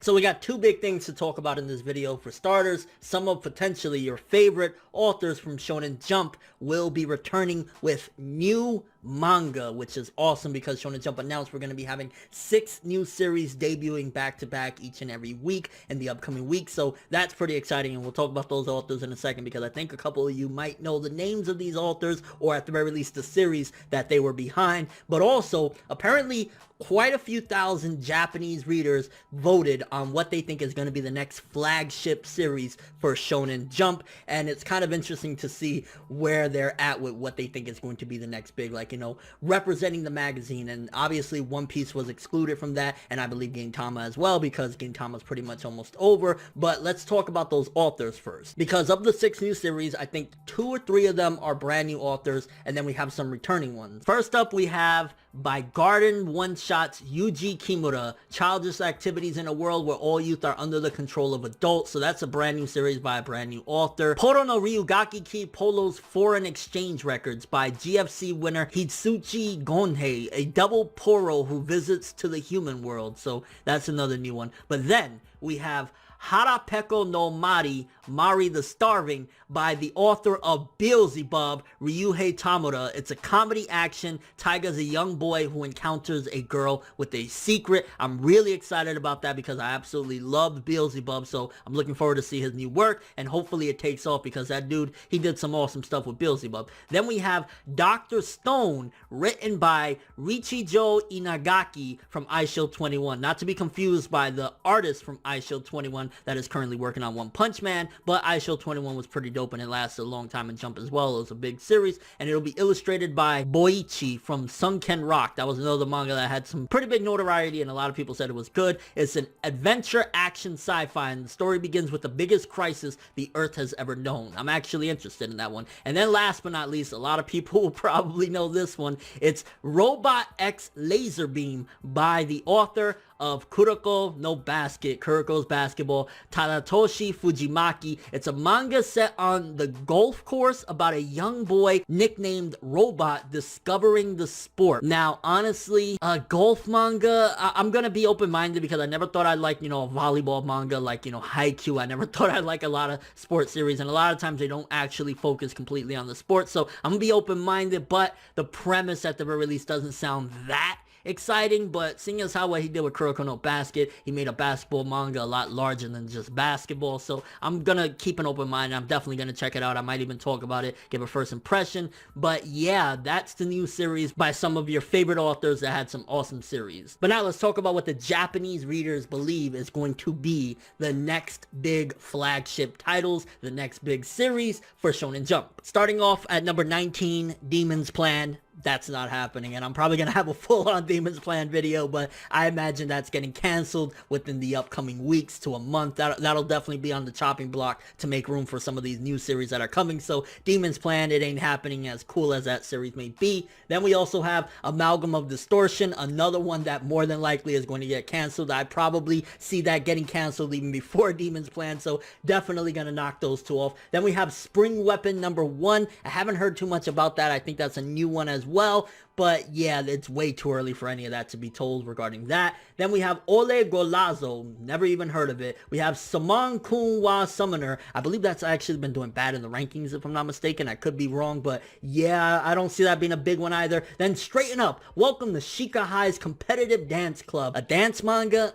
So we got two big things to talk about in this video. For starters, some of potentially your favorite authors from Shonen Jump will be returning with new manga, which is awesome because Shonen Jump announced we're going to be having 6 new series debuting back to back each and every week in the upcoming week. So that's pretty exciting, and we'll talk about those authors in a second because I think a couple of you might know the names of these authors, or at the very least the series that they were behind. But also, apparently quite a few thousand Japanese readers voted on what they think is going to be the next flagship series for Shonen Jump, and it's kind of interesting to see where they're at with what they think is going to be the next big, like, you know, representing the magazine. And obviously One Piece was excluded from that, and I believe Gintama as well, because Gintama's pretty much almost over. But let's talk about those authors first, because of the 6 new series, I think 2 or 3 of them are brand new authors, and then we have some returning ones. First up, we have by Garden One-Shots Yuji Kimura, Childish Activities in a World Where All Youth Are Under the Control of Adults. So that's a brand new series by a brand new author. Poro no Ryugaki Ki Polo's Foreign Exchange Records by GFC winner Hitsuchi Gonhei, a double Poro who visits to the human world. So that's another new one. But then we have Harapeko no Mari, Mari the Starving, by the author of Beelzebub, Ryuhei Tamura. It's a comedy action. Taiga's a young boy who encounters a girl with a secret. I'm really excited about that because I absolutely loved Beelzebub, so I'm looking forward to see his new work, and hopefully it takes off because that dude, he did some awesome stuff with Beelzebub. Then we have Dr. Stone, written by Richijo Inagaki from iShield 21. Not to be confused by the artist from iShield 21 that is currently working on One Punch Man, but iShield 21 was pretty dope and it lasted a long time in Jump as well. It was a big series, and it'll be illustrated by Boichi from Sunken Rock. That was another manga that had some pretty big notoriety and a lot of people said it was good. It's an adventure action sci-fi, and the story begins with the biggest crisis the Earth has ever known. I'm actually interested in that one. And then last but not least, a lot of people will probably know this one. It's Robot X Laser Beam by the author of Kuroko no Basket, Kuroko's Basketball, Tadatoshi Fujimaki. It's a manga set on the golf course about a young boy nicknamed Robot discovering the sport. Now, honestly, a golf manga, I'm gonna be open-minded because I never thought I'd like, you know, a volleyball manga like, you know, Haikyuu. I never thought I'd like a lot of sports series, and a lot of times they don't actually focus completely on the sport, so I'm gonna be open-minded, but the premise at the very least doesn't sound that exciting. But seeing as how what he did with Kuroko no Basket, he made a basketball manga a lot larger than just basketball, so I'm gonna keep an open mind. I'm definitely gonna check it out. I might even talk about it, give a first impression. But yeah, that's the new series by some of your favorite authors that had some awesome series. But now let's talk about what the Japanese readers believe is going to be the next big flagship titles, the next big series for Shonen Jump. Starting off at number 19, Demon's Plan. That's not happening, and I'm probably gonna have a full-on Demon's Plan video, but I imagine that's getting canceled within the upcoming weeks to a month. That'll definitely be on the chopping block to make room for some of these new series that are coming. So Demon's Plan, it ain't happening, as cool as that series may be. Then we also have Amalgam of Distortion, another one that more than likely is going to get canceled. I probably see that getting canceled even before Demon's Plan, so definitely gonna knock those 2 off. Then we have Spring Weapon number 1. I haven't heard too much about that. I think that's a new one as well, but yeah, it's way too early for any of that to be told regarding that. Then we have Ole Golazo, never even heard of it. We have Saman Kun wa Summoner. I believe that's actually been doing bad in the rankings if I'm not mistaken. I could be wrong, but yeah, I don't see that being a big one either. Then Straighten Up, Welcome to Shika High's Competitive Dance Club, a dance manga.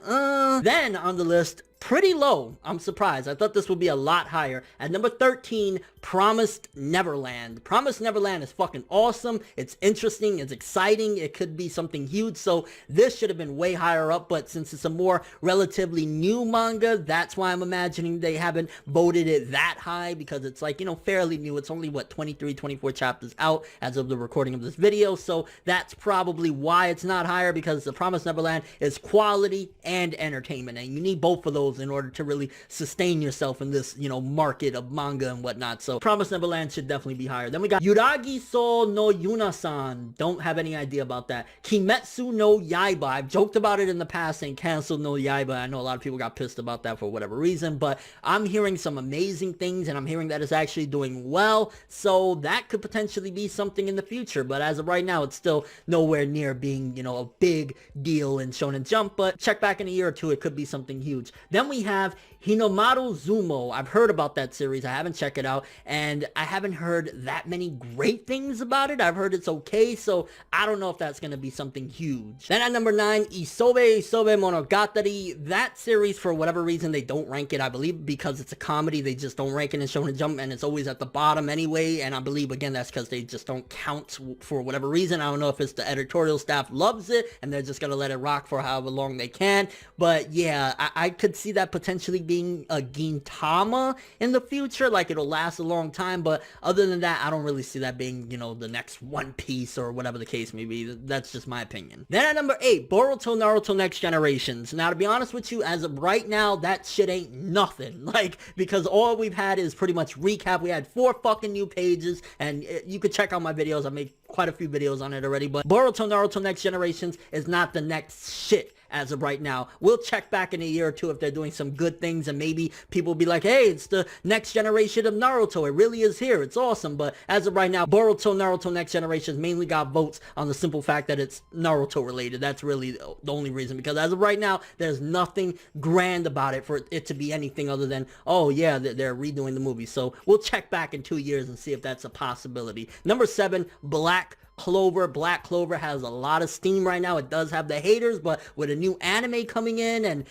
Then on the list, pretty low. I'm surprised. I thought this would be a lot higher. At number 13, Promised Neverland. Promised Neverland is fucking awesome. It's interesting. It's exciting. It could be something huge. So this should have been way higher up, but since it's a more relatively new manga, that's why I'm imagining they haven't voted it that high, because it's like, you know, fairly new. It's only, what, 23, 24 chapters out as of the recording of this video. So that's probably why it's not higher, because the Promised Neverland is quality and entertainment, and you need both of those in order to really sustain yourself in this, you know, market of manga and whatnot. So Promised Neverland should definitely be higher. Then we got Yuragi So no Yunasan. Don't have any idea about that. Kimetsu no Yaiba, I've joked about it in the past saying cancel no Yaiba. I know a lot of people got pissed about that for whatever reason, but I'm hearing some amazing things, and I'm hearing that it's actually doing well, so that could potentially be something in the future. But as of right now, it's still nowhere near being, a big deal in Shonen Jump, but check back in a year or two, it could be something huge. Then we have Hinomaru Zumo. I've heard about that series. I haven't checked it out, and I haven't heard that many great things about it. I've heard it's okay, so I don't know if that's going to be something huge. Then at number 9, Isobe Monogatari. That series, for whatever reason, they don't rank it. I believe because it's a comedy, they just don't rank it in Shonen Jump, and it's always at the bottom anyway, and I believe, again, that's because they just don't count for whatever reason. I don't know if it's the editorial staff loves it, and they're just going to let it rock for however long they can, but yeah, I could see that potentially being a Gintama in the future, like it'll last a long time, but other than that, I don't really see that being, the next One Piece or whatever the case may be. That's just my opinion. Then at number 8, Boruto Naruto Next Generations. Now, to be honest with you, as of right now, that shit ain't nothing, because all we've had is pretty much recap. We had 4 fucking new pages, and you could check out my videos. I made quite a few videos on it already, but Boruto Naruto Next Generations is not the next shit as of right now. We'll check back in a year or two if they're doing some good things, and maybe people will be like, hey, it's the next generation of Naruto. It really is here. It's awesome. But as of right now, Boruto Naruto Next Generations mainly got votes on the simple fact that it's Naruto related. That's really the only reason, because as of right now, there's nothing grand about it for it to be anything other than, oh yeah, they're redoing the movie. So we'll check back in 2 years and see if that's a possibility. Number 7, Black Clover. Black Clover has a lot of steam right now. It does have the haters, but with a new anime coming in and,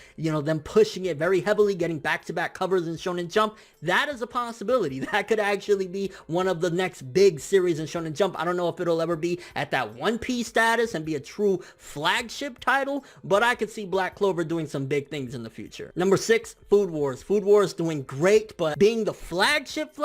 them pushing it very heavily, getting back-to-back covers in Shonen Jump, that is a possibility. That could actually be one of the next big series in Shonen Jump. I don't know if it'll ever be at that One Piece status and be a true flagship title, but I could see Black Clover doing some big things in the future. Number 6, Food Wars. Food Wars doing great, but being the flagship,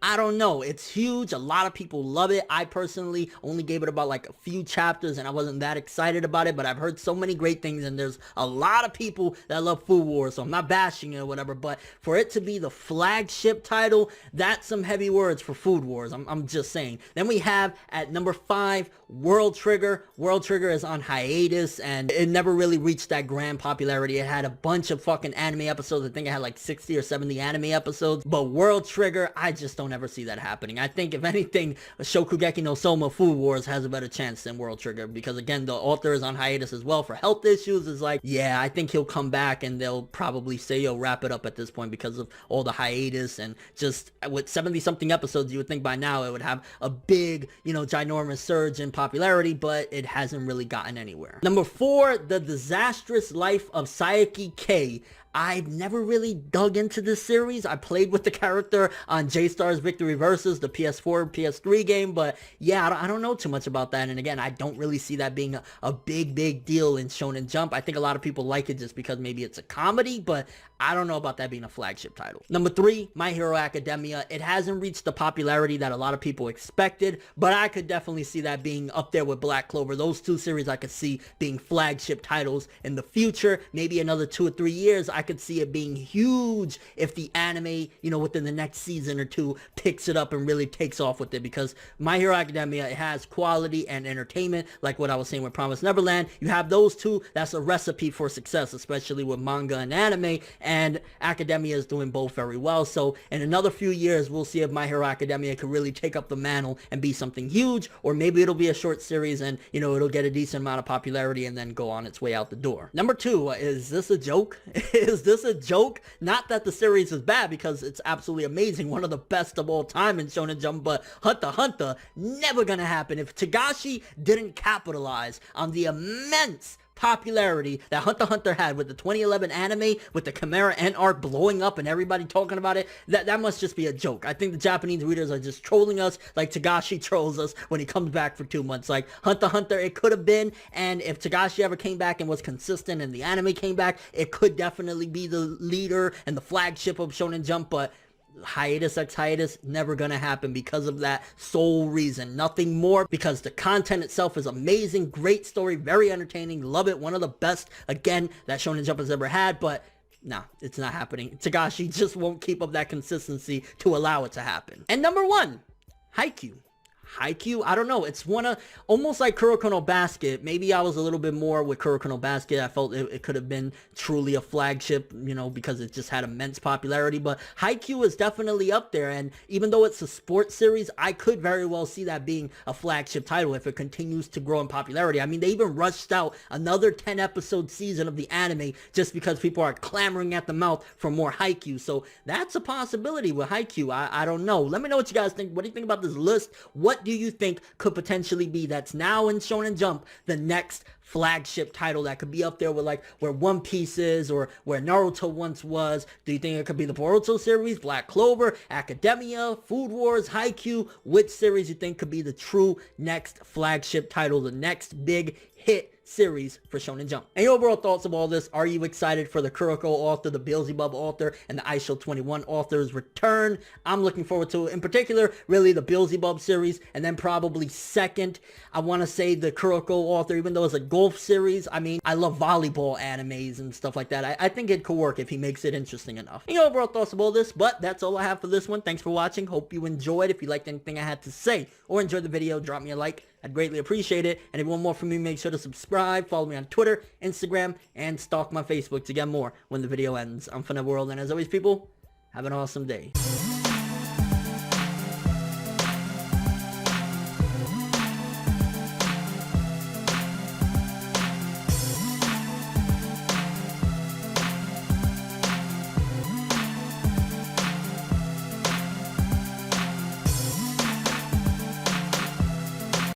I don't know. It's huge. A lot of people love it. I personally only gave it about a few chapters, and I wasn't that excited about it, but I've heard so many great things, and there's a lot of people that love Food Wars, so I'm not bashing it or whatever, but for it to be the flagship title, that's some heavy words for Food Wars. I'm just saying. Then we have at number 5, World Trigger. World Trigger is on hiatus, and it never really reached that grand popularity. It had a bunch of fucking anime episodes. I think it had 60 or 70 anime episodes, but World Trigger, I just don't ever see that happening. I think if anything, Shokugeki no Soma Food Wars has a better chance than World Trigger, because again, the author is on hiatus as well for health issues. Is yeah, I think he'll come back, and they'll probably say, yo, wrap it up at this point because of all the hiatus, and just with 70 something episodes, you would think by now it would have a big, ginormous surge in popularity, but it hasn't really gotten anywhere. Number 4, The Disastrous Life of Psyche K. I've never really dug into this series. I played with the character on J-Star's Victory Versus, the PS4, PS3 game, but yeah, I don't know too much about that, and again, I don't really see that being a big deal in Shonen Jump. I think a lot of people like it just because maybe it's a comedy, but I don't know about that being a flagship title. Number 3, My Hero Academia. It hasn't reached the popularity that a lot of people expected, but I could definitely see that being up there with Black Clover. Those 2 series I could see being flagship titles in the future. Maybe another 2 or 3 years, I could see it being huge if the anime, within the next season or 2 picks it up and really takes off with it, because My Hero Academia, it has quality and entertainment, like what I was saying with Promised Neverland. You have those 2, that's a recipe for success, especially with manga and anime, and Academia is doing both very well. So in another few years, we'll see if My Hero Academia could really take up the mantle and be something huge, or maybe it'll be a short series and, it'll get a decent amount of popularity and then go on its way out the door. Number 2, is this a joke? Is this a joke? Not that the series is bad, because it's absolutely amazing, one of the best of all time in Shonen Jump, but Hunter x Hunter, never gonna happen. If Togashi didn't capitalize on the immense popularity that Hunter x Hunter had with the 2011 anime, with the Chimera Ant arc blowing up and everybody talking about it, that must just be a joke. I think the Japanese readers are just trolling us like Togashi trolls us when he comes back for 2 months. Hunter x Hunter, it could have been, and if Togashi ever came back and was consistent and the anime came back, it could definitely be the leader and the flagship of Shonen Jump, but hiatus x hiatus, never gonna happen because of that sole reason. Nothing more, because the content itself is amazing, great story, very entertaining, love it, one of the best, again, that Shonen Jump has ever had, but nah, it's not happening. Togashi just won't keep up that consistency to allow it to happen. And number 1, Haikyuu. Haikyuu, I don't know. It's almost like Kuroko no Basket. Maybe I was a little bit more with Kuroko no Basket. I felt it could have been truly a flagship, you know, because it just had immense popularity. But Haikyuu is definitely up there. And even though it's a sports series, I could very well see that being a flagship title if it continues to grow in popularity. I mean, they even rushed out another 10-episode season of the anime just because people are clamoring at the mouth for more Haikyuu. So that's a possibility with Haikyuu. I don't know. Let me know what you guys think. What do you think about this list? What do you think could potentially be, that's now in Shonen Jump, the next flagship title that could be up there with like where One Piece is or where Naruto once was? Do you think it could be the Boruto series, Black Clover, Academia, Food Wars, Haikyuu? Which series you think could be the true next flagship title, the next big hit series for Shonen Jump? And your overall thoughts of all this? Are you excited for the Kuroko author, the Beelzebub author, and the Aisho 21 author's return? I'm looking forward to it. In particular, really the Beelzebub series, and then probably second, I want to say the Kuroko author, even though it's a golf series. I mean, I love volleyball animes and stuff like that. I think it could work if he makes it interesting enough. And your overall thoughts of all this? But that's all I have for this one. Thanks for watching. Hope you enjoyed. If you liked anything I had to say or enjoyed the video, drop me a like. I'd greatly appreciate it. And if you want more from me, make sure to subscribe, follow me on Twitter, Instagram, and stalk my Facebook to get more when the video ends. I'm ForneverWorld, and as always, people, have an awesome day.